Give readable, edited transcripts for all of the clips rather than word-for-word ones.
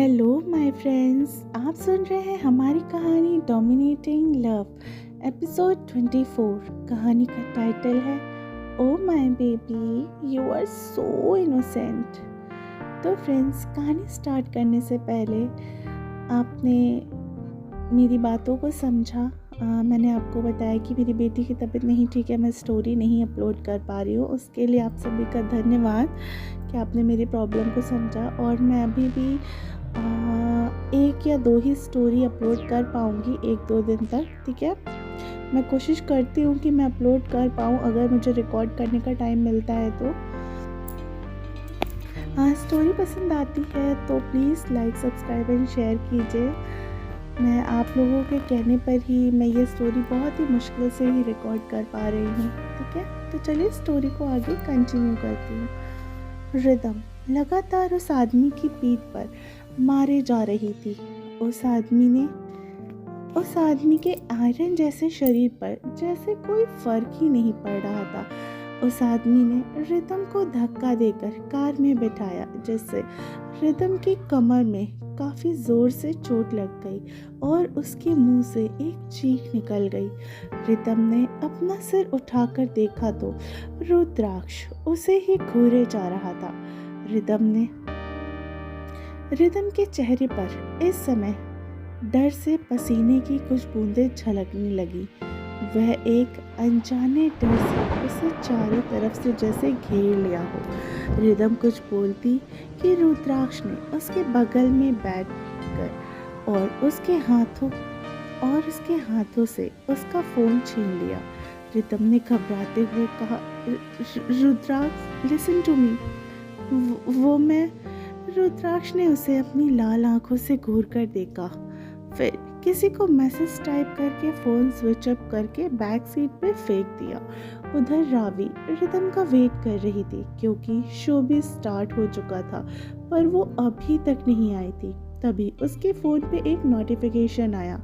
Hello my friends, आप सुन रहे हैं हमारी कहानी डोमिनेटिंग लव एपिसोड 24। कहानी का टाइटल है oh my baby you are so innocent. तो फ्रेंड्स, कहानी स्टार्ट करने से पहले आपने मेरी बातों को समझा। मैंने आपको बताया कि मेरी बेटी की तबीयत नहीं ठीक है, मैं स्टोरी नहीं अपलोड कर पा रही हूँ। उसके लिए आप सभी का धन्यवाद कि आपने मेरी प्रॉब्लम को समझा। और मैं अभी भी 1 या 2 ही स्टोरी अपलोड कर पाऊँगी 1-2 दिन तक, ठीक है। मैं कोशिश करती हूँ कि मैं अपलोड कर पाऊँ अगर मुझे रिकॉर्ड करने का टाइम मिलता है तो। स्टोरी पसंद आती है तो please like, subscribe and share कीजिए। मैं आप लोगों के कहने पर ही मैं ये स्टोरी बहुत ही मुश्किल से ही रिकॉर्ड कर पा रही हूँ, ठीक है। तो चलिए स्टोरी को आगे कंटिन्यू करती हूँ। रिदम लगातार उस आदमी की पीठ पर मारे जा रही थी। उस आदमी के आयरन जैसे शरीर पर जैसे कोई फर्क ही नहीं पड़ रहा था। उस आदमी ने रिदम को धक्का देकर कार में बिठाया, जिससे रिदम की कमर में काफ़ी ज़ोर से चोट लग गई और उसके मुंह से एक चीख निकल गई। रिदम ने अपना सिर उठाकर देखा तो रुद्राक्ष उसे ही घूरे जा रहा था। रिदम के चेहरे पर इस समय डर से पसीने की कुछ बूंदें झलकने लगी। वह एक अनजाने डर से उसे चारों तरफ से जैसे घेर लिया हो। रिदम कुछ बोलती कि रुद्राक्ष ने उसके बगल में बैठकर और उसके हाथों से उसका फ़ोन छीन लिया। रिदम ने घबराते हुए कहा, रुद्राक्ष लिसन टू मी। वो मैं। रुद्राक्ष ने उसे अपनी लाल आंखों से घूर कर देखा, फिर किसी को मैसेज टाइप करके फ़ोन स्विच ऑफ करके बैक सीट पे फेंक दिया। उधर रावी रिदम का वेट कर रही थी क्योंकि शो भी स्टार्ट हो चुका था, पर वो अभी तक नहीं आई थी। तभी उसके फ़ोन पे एक नोटिफिकेशन आया।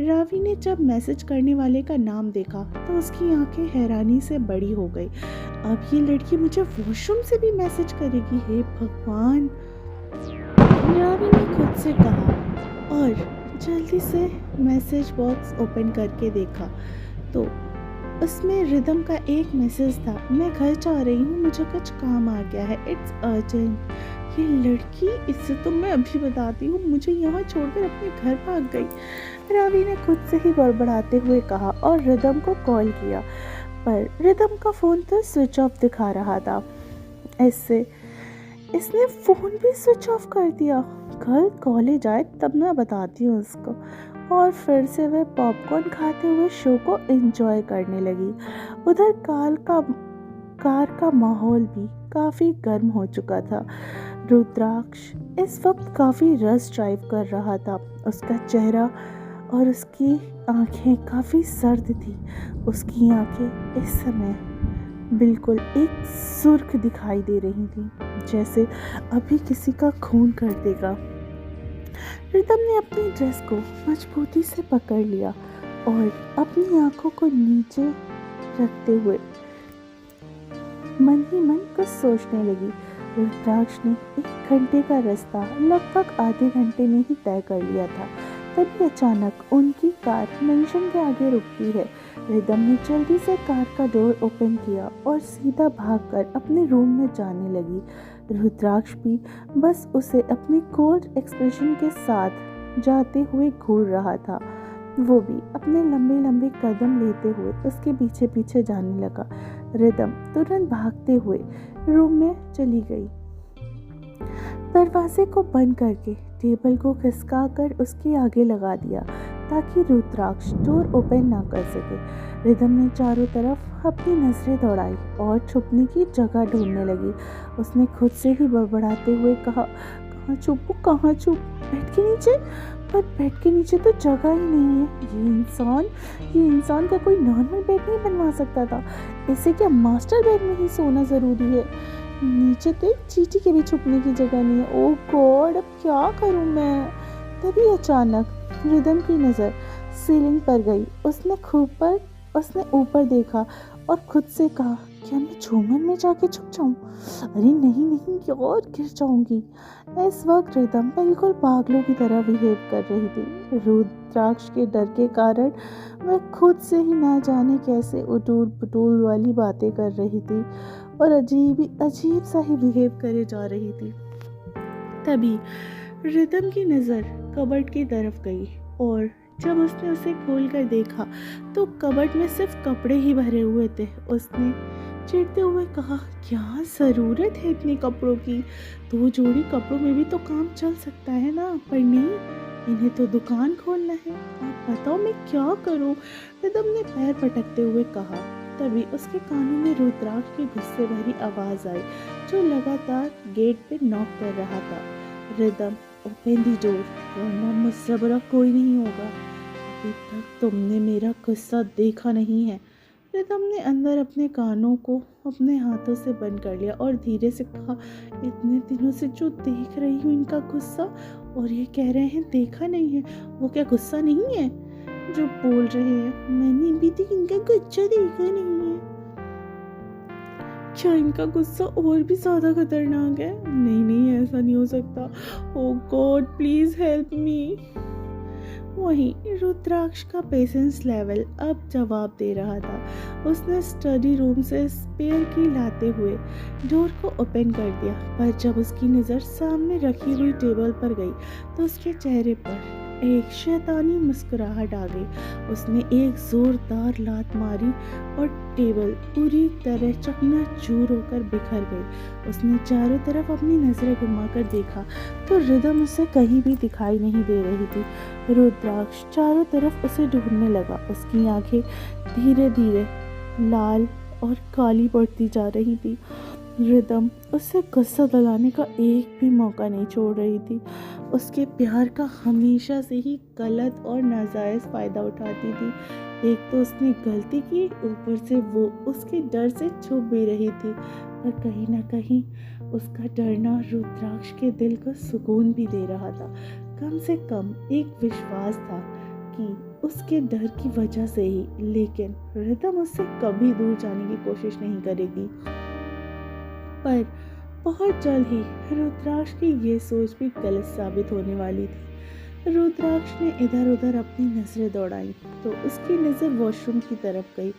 रावी ने जब मैसेज करने वाले का नाम देखा तो उसकी आंखें हैरानी से बड़ी हो गई। अब ये लड़की मुझे वॉशरूम से भी मैसेज करेगी, हे भगवान, रावी ने खुद से कहा और जल्दी से मैसेज बॉक्स ओपन करके देखा तो उसमें रिदम का एक मैसेज था, मैं घर जा रही हूँ, मुझे कुछ काम आ गया है, इट्स अर्जेंट। ये लड़की, इससे तो मैं अभी बताती हूँ, मुझे यहाँ छोड़कर अपने घर भाग गई। रावी ने खुद से ही बड़बड़ाते हुए कहा और रिदम को कॉल किया, पर रिदम का फ़ोन तो स्विच ऑफ दिखा रहा था। इसने फ़ोन भी स्विच ऑफ कर दिया। कल कॉलेज आए तब मैं बताती हूँ उसको। और फिर से वह पॉपकॉर्न खाते हुए शो को एंजॉय करने लगी। उधर कार का माहौल भी काफ़ी गर्म हो चुका था। रुद्राक्ष इस वक्त काफ़ी रश ड्राइव कर रहा था। उसका चेहरा और उसकी आंखें काफ़ी सर्द थी। उसकी आंखें इस समय बिल्कुल एक सुर्ख दिखाई दे रही थी, जैसे अभी किसी का खून कर देगा। रिदम ने अपनी ड्रेस को मजबूती से पकड़ लिया और अपनी आंखों को नीचे रखते हुए मन ही मन कुछ सोचने लगी। रुद्राक्ष ने 1 घंटे का रास्ता लगभग आधे घंटे में ही तय कर लिया था। तभी अचानक उनकी कार मेंशन के आगे रुकती है। रिदम ने जल्दी से कार का डोर ओपन किया और सीधा भागकर अपने रूम में जाने लगी। रुद्राक्ष भी बस उसे अपनी कोल्ड एक्सप्रेशन के साथ जाते हुए घूर रहा था। वो भी अपने लंबे लंबे कदम लेते हुए उसके पीछे पीछे जाने लगा। रिदम तुरंत भागते हुए रूम में चली गई। दरवाजे को बंद करके टेबल को खिसका कर उसके आगे लगा दिया ताकि रुद्राक्ष डोर ओपन ना कर सके। रिदम ने चारों तरफ अपनी नजरें दौड़ाई और छुपने की जगह ढूंढने लगी। उसने खुद से ही बड़बड़ाते हुए कहा, कहाँ छुप, बेड के नीचे? पर बेड के नीचे तो जगह ही नहीं है। ये इंसान का कोई नॉर्मल बेड नहीं बनवा सकता था। इसे क्या मास्टर बेड में ही सोना ज़रूरी है? नीचे तो एक चींटी के भी छुपने की जगह नहीं है। ओह गॉड, अब क्या करूं मैं? तभी अचानक रिदम की नज़र सीलिंग पर गई। उसने ऊपर देखा और खुद से कहा, क्या मैं झूमर में जाके छुप जाऊं? अरे नहीं नहीं, और गिर जाऊंगी। इस वक्त रिदम बिल्कुल पागलों की तरह बिहेव कर रही थी। रुद्राक्ष के डर के कारण वह खुद से ही ना जाने कैसे उटूल पुटूल वाली बातें कर रही थी और अजीब सा ही बिहेव करे जा रही थी। तभी रिदम की नज़र कबर्ड की तरफ गई और जब उसने उसे खोलकर देखा तो कबर्ड में सिर्फ कपड़े ही भरे हुए थे। उसने चिढ़ते हुए कहा, क्या ज़रूरत है इतने कपड़ों की? 2 जोड़ी कपड़ों में भी तो काम चल सकता है ना, पर नहीं, इन्हें तो दुकान खोलना है। आप बताओ मैं क्या करूं? रिदम ने पैर पटकते हुए कहा। तभी उसके कानों में रुद्राक्ष की गुस्से भरी आवाज़ आई, जो लगातार गेट पे नॉक कर रहा था। रिदम, ओपन दी डोर, वरना मुझसे बुरा कोई नहीं होगा। अभी तक तुमने मेरा गुस्सा देखा नहीं है। रिदम ने अंदर अपने कानों को अपने हाथों से बंद कर लिया और धीरे से कहा, इतने दिनों से जो देख रही हूँ इनका गुस्सा, और ये कह रहे हैं देखा नहीं है। वो क्या गुस्सा नहीं है जो बोल रहे हैं? मैंने भी तो इनका गुस्सा देखा नहीं है। क्या इनका गुस्सा और भी ज़्यादा खतरनाक है? नहीं नहीं, ऐसा नहीं हो सकता। ओ गॉड, प्लीज़ हेल्प मी। वहीं रुद्राक्ष का पेशेंस लेवल अब जवाब दे रहा था। उसने स्टडी रूम से स्पेयर की लाते हुए डोर को ओपन कर दिया, पर जब उसकी नज़र सामने रखी हुई टेबल पर गई तो उसके चेहरे पर एक शैतानी मुस्कुराहट आ गई। उसने एक जोरदार लात मारी और टेबल पूरी तरह चकनाचूर होकर बिखर गई। उसने चारों तरफ अपनी नज़रें घुमाकर देखा तो रिदम उसे कहीं भी दिखाई नहीं दे रही थी। रुद्राक्ष चारों तरफ उसे ढूंढने लगा। उसकी आंखें धीरे धीरे लाल और काली पड़ती जा रही थी। रिदम उससे गुस्सा दिलाने का एक भी मौका नहीं छोड़ रही थी। उसके प्यार का हमेशा से ही गलत और नाजायज़ फ़ायदा उठाती थी। एक तो उसने गलती की, ऊपर से वो उसके डर से छुप भी रही थी, पर कहीं ना कहीं उसका डरना रुद्राक्ष के दिल को सुकून भी दे रहा था। कम से कम एक विश्वास था कि उसके डर की वजह से ही, लेकिन रिदम उससे कभी दूर जाने की कोशिश नहीं करेगी। पर बहुत जल्द ही रुद्राक्ष की ये सोच भी गलत साबित होने वाली थी। रुद्राक्ष ने इधर उधर अपनी नजरें दौड़ाई तो उसकी नज़र वॉशरूम की तरफ गई।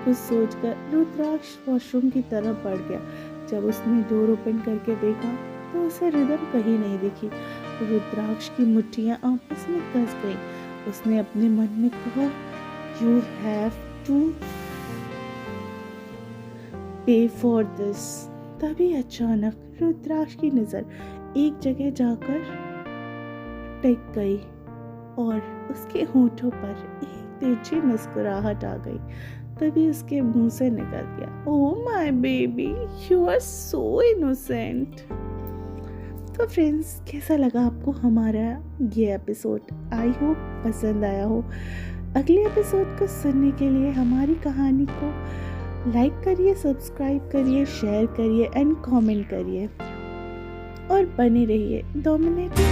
कुछ सोचकर रुद्राक्ष वॉशरूम की तरफ बढ़ गया। जब उसने डोर ओपन करके देखा तो उसे रिदम कहीं नहीं दिखी। रुद्राक्ष की मुट्ठियां आपस में कस गई। उसने अपने मन में कहा, यू हैव टू पे फॉर दिस। तभी अचानक रुद्राक्ष की नज़र एक जगह जाकर टिक गई और उसके होठों पर एक तिरछी मुस्कुराहट आ गई। तभी उसके मुंह से निकल गया, oh my baby, you are so innocent. तो फ्रेंड्स, कैसा लगा आपको हमारा ये एपिसोड? आई होप पसंद आया हो। अगले एपिसोड को सुनने के लिए हमारी कहानी को लाइक करिए, सब्सक्राइब करिए, शेयर करिए एंड कमेंट करिए और बने रहिए डोमिनेटिंग।